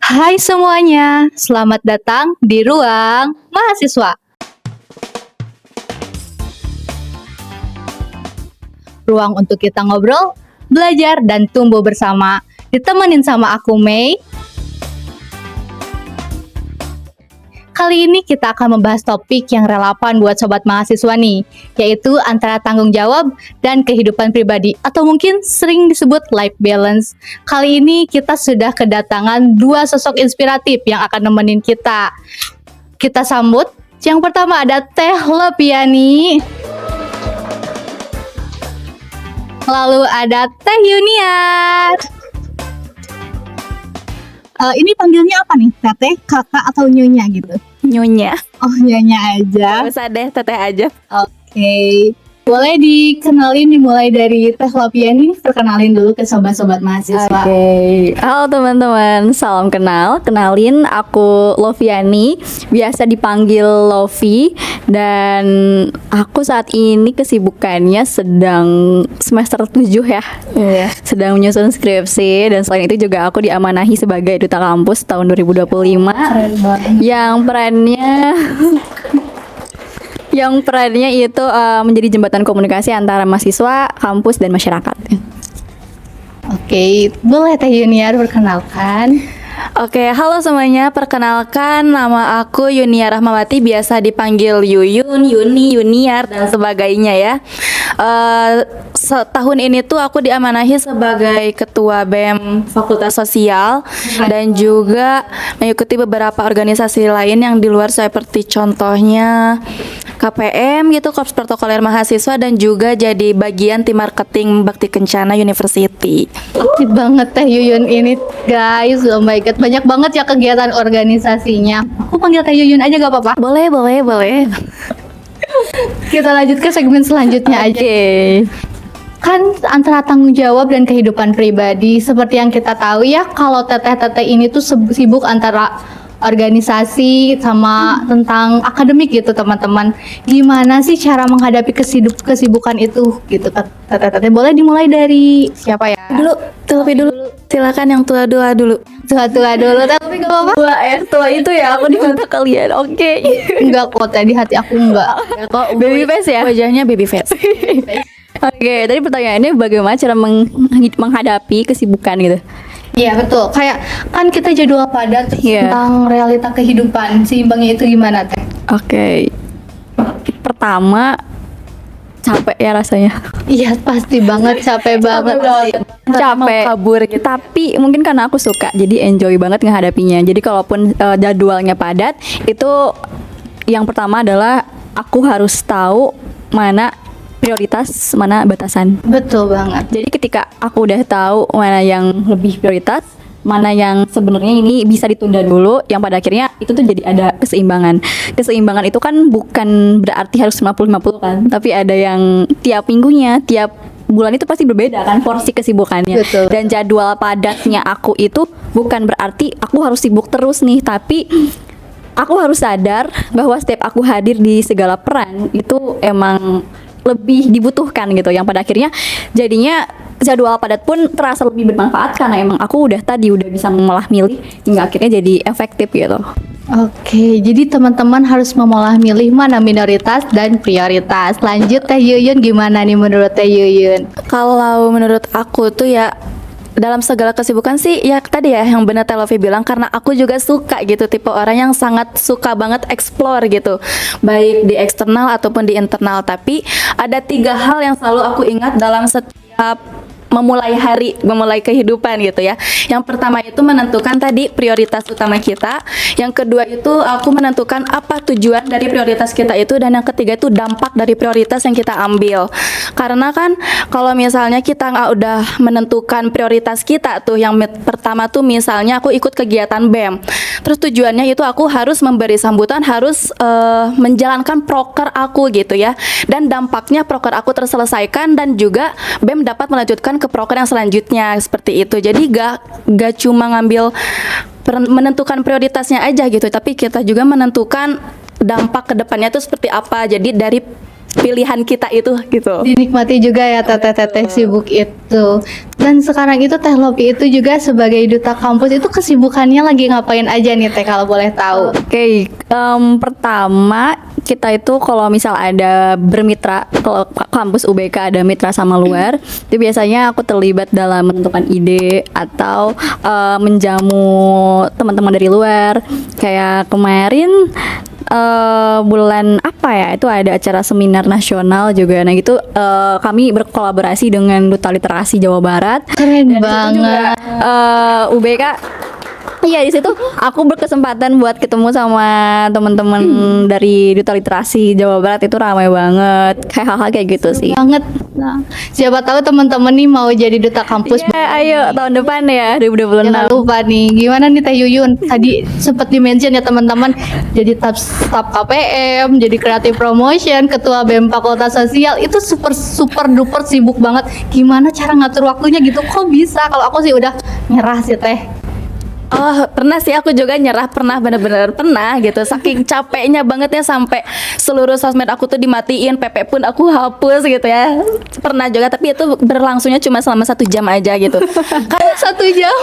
Hai semuanya, selamat datang di Ruang Mahasiswa. Ruang untuk kita ngobrol, belajar, dan tumbuh bersama. Ditemenin sama aku, Mei. Kali ini kita akan membahas topik yang relevan buat sobat mahasiswa nih, yaitu antara tanggung jawab dan kehidupan pribadi, atau mungkin sering disebut life balance. Kali ini kita sudah kedatangan dua sosok inspiratif yang akan nemenin kita. Kita sambut, yang pertama ada Teh Lopiani. Lalu ada Teh Yuniar. Ini panggilnya apa nih? Teteh, kakak, atau nyonya gitu? Nyonya. Oh, nyonya aja. Gak usah deh, teteh aja. Oke. Boleh dikenalin dimulai dari Teh Lopiani, perkenalin dulu ke sobat-sobat mahasiswa. Oke. Halo teman-teman, salam kenal. Kenalin, aku Loviani, biasa dipanggil Lovi. Dan aku saat ini kesibukannya sedang semester 7 ya. Iya. Sedang menyusun skripsi. Dan selain itu juga aku diamanahi sebagai Duta Kampus tahun 2025. Keren banget. Yang perannya itu menjadi jembatan komunikasi antara mahasiswa, kampus, dan masyarakat. Oke, boleh Teh Yuniar perkenalkan. Oke, halo semuanya. Perkenalkan, nama aku Yunia Rahmawati, biasa dipanggil Yuyun, Yuni, Yuniar, dan sebagainya ya. Tahun ini tuh aku diamanahi sebagai Ketua BEM Fakultas Sosial dan juga mengikuti beberapa organisasi lain yang di luar seperti contohnya KPM gitu, Korps Protokoler Mahasiswa, dan juga jadi bagian tim marketing Bakti Kencana University. Aktif banget Teh Yuyun ini, guys. Oh my god, banyak banget ya kegiatan organisasinya. Aku panggil Teh Yuyun aja gak apa-apa? Boleh. Kita lanjut ke segmen selanjutnya aja. Oke. Kan antara tanggung jawab dan kehidupan pribadi, seperti yang kita tahu ya, kalau teteh-teteh ini tuh sibuk antara organisasi sama tentang akademik gitu teman-teman. Gimana sih cara menghadapi kesibukan itu gitu teteh-teteh? Boleh dimulai dari siapa ya? Terlebih dulu. Silakan yang tua-tua dulu. Tua-tua dulu, tapi gak apa-apa. Tua itu ya aku di mata kalian. Oke. Enggak kok, tadi hati aku enggak. Kok baby face ya? Wajahnya baby face. Oke, tadi pertanyaannya bagaimana cara menghadapi kesibukan gitu. Iya betul, kayak kan kita jadwal padat tentang realita kehidupan, seimbangnya itu gimana Teh? Oke. Pertama, capek ya rasanya. Iya pasti banget, capek banget. Capek kabur gitu. Tapi mungkin karena aku suka, jadi enjoy banget menghadapinya. Jadi kalaupun jadwalnya padat, itu yang pertama adalah aku harus tahu mana prioritas, mana batasan. Betul banget. Jadi ketika aku udah tahu mana yang lebih prioritas, mana yang sebenarnya ini bisa ditunda dulu, yang pada akhirnya itu tuh jadi ada keseimbangan. Keseimbangan itu kan bukan berarti harus 50-50 kan, tapi ada yang tiap minggunya, tiap bulan itu pasti berbeda kan porsi kesibukannya. Betul. Dan jadwal padatnya aku itu bukan berarti aku harus sibuk terus nih, tapi aku harus sadar bahwa setiap aku hadir di segala peran itu emang lebih dibutuhkan gitu, yang pada akhirnya jadinya jadwal padat pun terasa lebih bermanfaat karena emang aku udah bisa mengolah milih hingga akhirnya jadi efektif gitu. Oke, jadi teman-teman harus memilah milih mana minoritas dan prioritas. Lanjut Teh Yuyun, gimana nih menurut Teh Yuyun? Kalau menurut aku tuh ya, dalam segala kesibukan sih ya tadi ya yang benar Telovi bilang, karena aku juga suka gitu, tipe orang yang sangat suka banget explore gitu, baik di eksternal ataupun di internal. Tapi ada 3 hal yang selalu aku ingat dalam setiap memulai hari, memulai kehidupan gitu ya. Yang pertama itu menentukan tadi prioritas utama kita. Yang kedua itu aku menentukan apa tujuan dari prioritas kita itu. Dan yang ketiga itu dampak dari prioritas yang kita ambil. Karena kan kalau misalnya kita nggak udah menentukan prioritas kita tuh, yang pertama tuh misalnya aku ikut kegiatan BEM, terus tujuannya itu aku harus memberi sambutan, harus menjalankan proker aku gitu ya. Dan dampaknya proker aku terselesaikan dan juga BEM dapat melanjutkan ke proker yang selanjutnya, seperti itu. Jadi gak cuma ngambil menentukan prioritasnya aja gitu, tapi kita juga menentukan dampak kedepannya itu seperti apa. Jadi dari pilihan kita itu gitu. Dinikmati juga ya teteh-teteh sibuk itu. Dan sekarang itu Teh Lopi itu juga sebagai duta kampus itu kesibukannya lagi ngapain aja nih Teh kalau boleh tahu? Oke, pertama kita itu kalau misal ada bermitra, kalau kampus UBK ada mitra sama luar, itu biasanya aku terlibat dalam menentukan ide atau menjamu teman-teman dari luar. Kayak kemarin bulan apa ya, itu ada acara seminar nasional juga. Nah itu kami berkolaborasi dengan Duta Literasi Jawa Barat. Keren Dan banget. UBK. Iya, di situ aku berkesempatan buat ketemu sama teman-teman dari Duta Literasi Jawa Barat, itu ramai banget. Kayak hal-hal kayak gitu sih. Banget. Nah, siapa tahu teman-teman nih mau jadi duta kampus. Ya, ayo tahun depan ya, 2026. Jangan lupa nih, gimana nih Teh Yuyun? Tadi sempat di-mention ya teman-teman, jadi staf KPM, jadi creative promotion, ketua BEM Fakultas Sosial, itu super duper sibuk banget. Gimana cara ngatur waktunya gitu? Kok bisa? Kalau aku sih udah nyerah sih Teh. Oh, pernah sih aku juga nyerah, pernah bener-bener pernah gitu. Saking capeknya banget ya sampai seluruh sosmed aku tuh dimatiin, PP pun aku hapus gitu ya. Pernah juga, tapi itu berlangsungnya cuma selama 1 jam aja gitu. Kan 1 jam.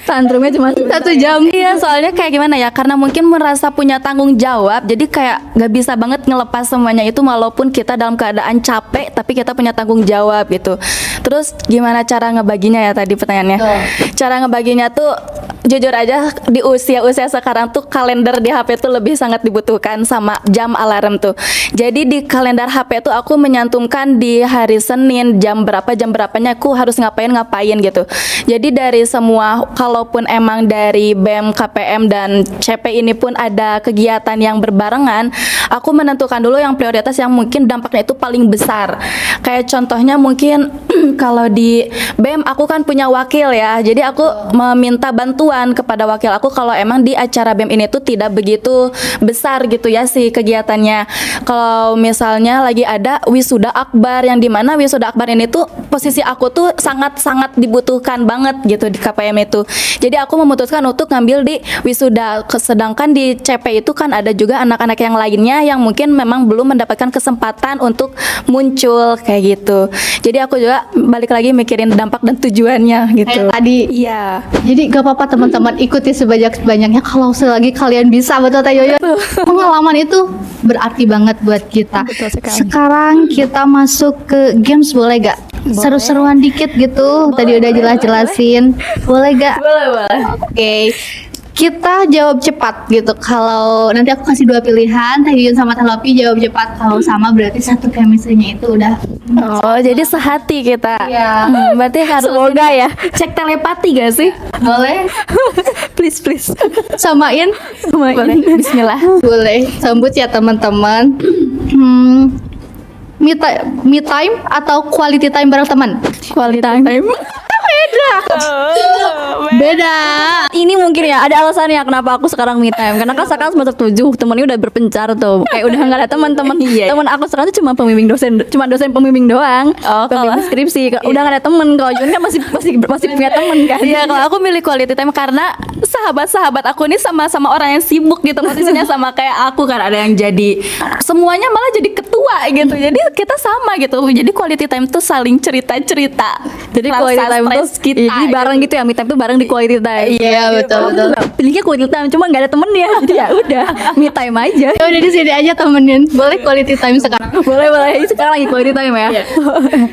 Tantrumnya cuma 1 jam. Iya, soalnya kayak gimana ya, karena mungkin merasa punya tanggung jawab, jadi kayak gak bisa banget ngelepas semuanya itu walaupun kita dalam keadaan capek, tapi kita punya tanggung jawab gitu. Terus gimana cara ngebaginya ya tadi pertanyaannya? Cara ngebaginya tuh jujur aja di usia-usia sekarang tuh kalender di HP tuh lebih sangat dibutuhkan sama jam alarm tuh. Jadi di kalender HP tuh aku menyantumkan di hari Senin jam berapanya aku harus ngapain gitu. Jadi dari semua, kalaupun emang dari BEM, KPM dan CP ini pun ada kegiatan yang berbarengan, aku menentukan dulu yang prioritas yang mungkin dampaknya itu paling besar. Kayak contohnya mungkin kalau di BEM aku kan punya wakil ya. Jadi aku meminta bantuan kepada wakil aku kalau emang di acara BEM ini tuh tidak begitu besar gitu ya si kegiatannya. Kalau misalnya lagi ada wisuda akbar, yang dimana wisuda akbar ini tuh posisi aku tuh sangat-sangat dibutuhkan banget gitu di KPM itu. Jadi aku memutuskan untuk ngambil di wisuda. Sedangkan di CP itu kan ada juga anak-anak yang lainnya yang mungkin memang belum mendapatkan kesempatan untuk muncul kayak gitu. Jadi aku juga balik lagi mikirin dampak dan tujuannya gitu. Kayak tadi. Iya. Jadi gak apa-apa teman-teman, ikuti sebanyak-banyaknya kalau selagi kalian bisa, betul Teh Yuyun. Pengalaman itu berarti banget buat kita. Betul sekali. Sekarang kita masuk ke games, boleh gak? Seru-seruan dikit gitu. Tadi udah jelas-jelasin. Boleh gak? Boleh. Oke. Kita jawab cepat gitu. Kalau nanti aku kasih 2 pilihan, Teh Yuyun sama Teh Lopi jawab cepat. Kalau sama berarti satu chemistry-nya itu udah. Oh, jadi sehati kita. Iya. Berarti harus semoga ya. Cek telepati gak sih? Boleh? Please. Samain? Boleh. Bismillah. Boleh. Sambut ya teman-teman. Me time atau quality time bareng teman? Quality time. Beda. Ini mungkin ya ada alasannya kenapa aku sekarang me time. Karena kan sekarang semester 7, temennya udah berpencar tuh. Kayak udah nggak ada teman-teman. Teman aku sekarang tuh cuma pembimbing dosen, cuma dosen pembimbing doang. Oh, kalau skripsi udah nggak ada temen. Kalau Jun kan masih punya temen kan. Iya, kalau aku milih quality time karena sahabat-sahabat aku ini sama-sama orang yang sibuk gitu. Posisinya sama kayak aku kan, ada yang jadi semuanya malah jadi ketua gitu. Jadi kita sama gitu. Jadi quality time tuh saling cerita-cerita. Jadi quality time tuh kita jadi bareng gitu ya, me time tuh bareng di quality time. Iya, betul. Pilihnya quality time, cuma nggak ada temennya. Jadi ya udah, me time aja. Ya udah di sini aja temenin. Boleh quality time sekarang. Boleh. Sekarang lagi quality time ya.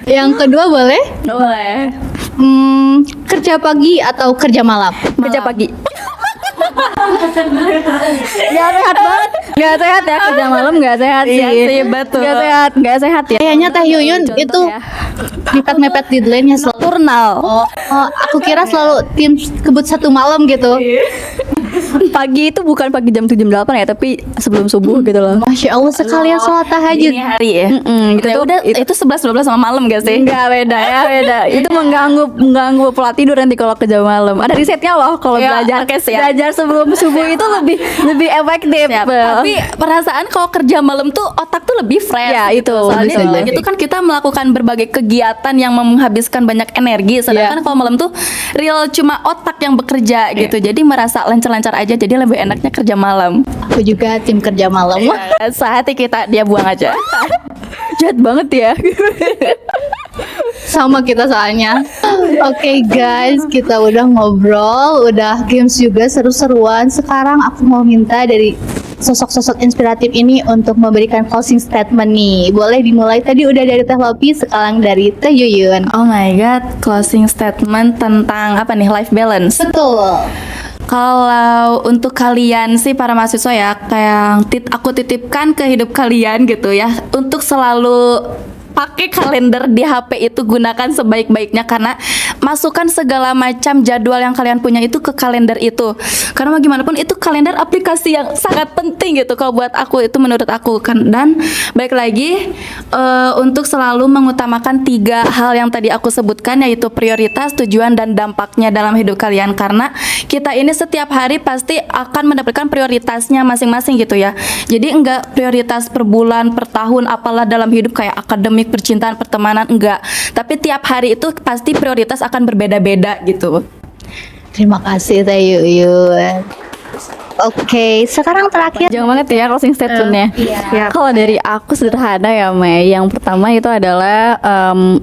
Yang kedua boleh? Boleh. Kerja pagi atau kerja malam? Kerja pagi. Gak sehat banget. Gak sehat ya, kerja malam gak sehat sih. Iya, betul. Gak sehat ya. Kayaknya Teh Yuyun itu mepet-mepet deadline-nya selalu. Turnal. Oh, aku kira selalu tim kebut 1 malam gitu. Pagi itu bukan pagi jam 7 jam 8 ya, tapi sebelum subuh gitu loh. Masya Allah, sekalian sholat tahajud. Dini hari ya. Gitu Ya tuh. udah, Itu 11-12 sama malam gak sih? Enggak, beda. Itu mengganggu pola tidur nanti kalau kerja malam. Ada risetnya loh kalau Ya, belajar oke, siap. belajar sebelum subuh itu lebih efektif. Tapi perasaan kalau kerja malam tuh otak tuh lebih fresh. Ya, gitu. itu, Soalnya bisa di jadi. pagi itu kan kita melakukan berbagai kegiatan yang menghabiskan banyak energi. Sedangkan kalau malam tuh real cuma otak yang bekerja gitu. Jadi merasa lancar-lancar aja. Jadi lebih enaknya kerja malam. Aku juga tim kerja malam. Sehati kita dia buang aja. jahat banget ya. Sama kita soalnya. Oke guys, kita udah ngobrol, udah games juga seru-seruan. Sekarang aku mau minta dari sosok-sosok inspiratif ini untuk memberikan closing statement nih. Boleh dimulai, tadi udah dari Teh Lopi, sekarang dari Teh Yuyun. Oh my god, closing statement tentang apa nih, life balance. Betul. Kalau untuk kalian sih para mahasiswa ya, kayak aku titipkan ke hidup kalian gitu ya, untuk selalu pakai kalender di HP itu gunakan sebaik-baiknya, karena masukkan segala macam jadwal yang kalian punya itu ke kalender itu. Karena mau gimana pun itu kalender aplikasi yang sangat penting gitu kalau buat aku, itu menurut aku kan. Dan baik lagi untuk selalu mengutamakan 3 hal yang tadi aku sebutkan, yaitu prioritas, tujuan, dan dampaknya dalam hidup kalian. Karena kita ini setiap hari pasti akan mendapatkan prioritasnya masing-masing gitu ya. Jadi enggak prioritas per bulan, per tahun, apalah dalam hidup kayak akademik, percintaan, pertemanan, enggak. Tapi tiap hari itu pasti prioritas akan berbeda-beda gitu. Terima kasih Teh Yuyun. Oke, sekarang terakhir. Jangan banget ya closing statementnya. Iya. Kalau dari aku sederhana ya Mei. Yang pertama itu adalah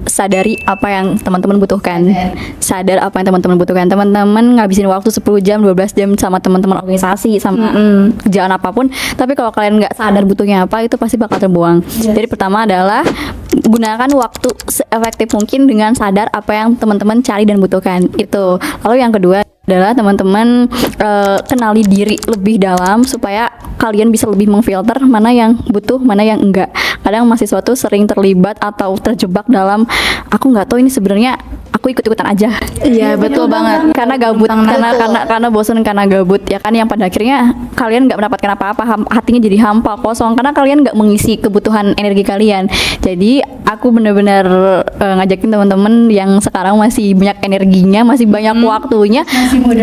sadari apa yang teman-teman butuhkan. Sadar apa yang teman-teman butuhkan. Teman-teman ngabisin waktu 10 jam, 12 jam sama teman-teman organisasi, sama kerjaan apapun. Tapi kalau kalian nggak sadar butuhnya apa, itu pasti bakal terbuang. Jadi pertama adalah gunakan waktu seefektif mungkin dengan sadar apa yang teman-teman cari dan butuhkan. Itu. Lalu yang kedua adalah teman-teman kenali diri lebih dalam supaya kalian bisa lebih memfilter mana yang butuh, mana yang enggak. Kadang mahasiswa tuh sering terlibat atau terjebak dalam aku nggak tahu ini sebenarnya aku ikut-ikutan aja. Iya, betul banget. Karena gabut, karena bosan, karena gabut ya kan, yang pada akhirnya kalian nggak mendapatkan apa-apa, hatinya jadi hampa, kosong karena kalian nggak mengisi kebutuhan energi kalian. Jadi aku benar-benar ngajakin teman-teman yang sekarang masih banyak energinya, masih banyak waktunya,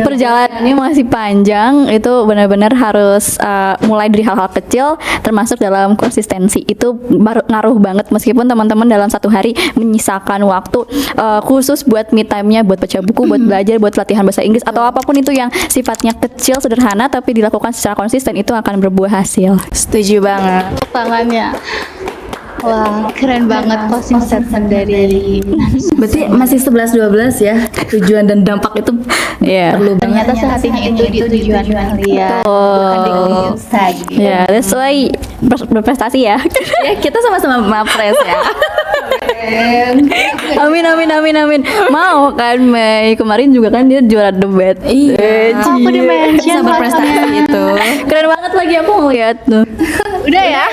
perjalanannya masih panjang, itu benar-benar harus mulai dari hal-hal kecil, termasuk dalam konsistensi. Itu baru ngaruh banget, meskipun teman-teman dalam satu hari menyisakan waktu khusus buat me time-nya, buat baca buku, buat belajar, buat latihan bahasa Inggris atau apapun itu yang sifatnya kecil, sederhana tapi dilakukan secara konsisten, itu akan berbuah hasil. Setuju banget. Tangannya. Wah, keren banget closing statement dari. Berarti masih 11-12 ya. Tujuan dan dampak itu Iya. perlu banget. Ternyata sehatinya itu di tujuan kalian, bukan di Instagram. Ya, that's why berprestasi ya. Ya, kita sama-sama mapres ya. Amin. Mau kan Mei, kemarin juga kan dia juara debat. Iya. Aku di-mention Bisa berprestasi itu. Keren banget lagi aku ngeliat tuh. Udah ya?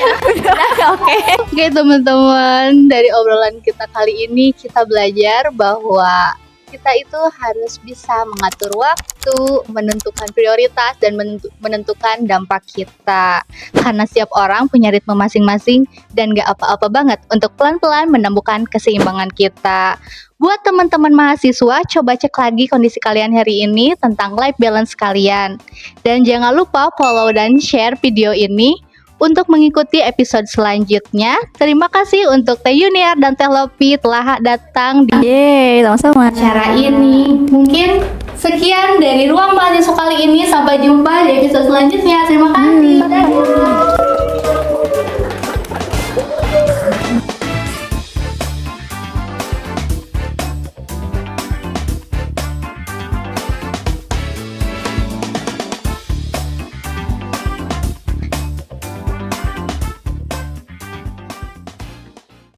Oke teman-teman, dari obrolan kita kali ini kita belajar bahwa kita itu harus bisa mengatur waktu, menentukan prioritas, dan menentukan dampak kita. Karena setiap orang punya ritme masing-masing dan gak apa-apa banget untuk pelan-pelan menemukan keseimbangan kita. Buat teman-teman mahasiswa, coba cek lagi kondisi kalian hari ini tentang life balance kalian. Dan jangan lupa follow dan share video ini untuk mengikuti episode selanjutnya. Terima kasih untuk Teh Yuniar dan Teh Lopi telah datang di Yeay, sama-sama. acara ini. Mungkin sekian dari Ruang Mahasiswa kali ini. Sampai jumpa di episode selanjutnya. Terima kasih. Dadah.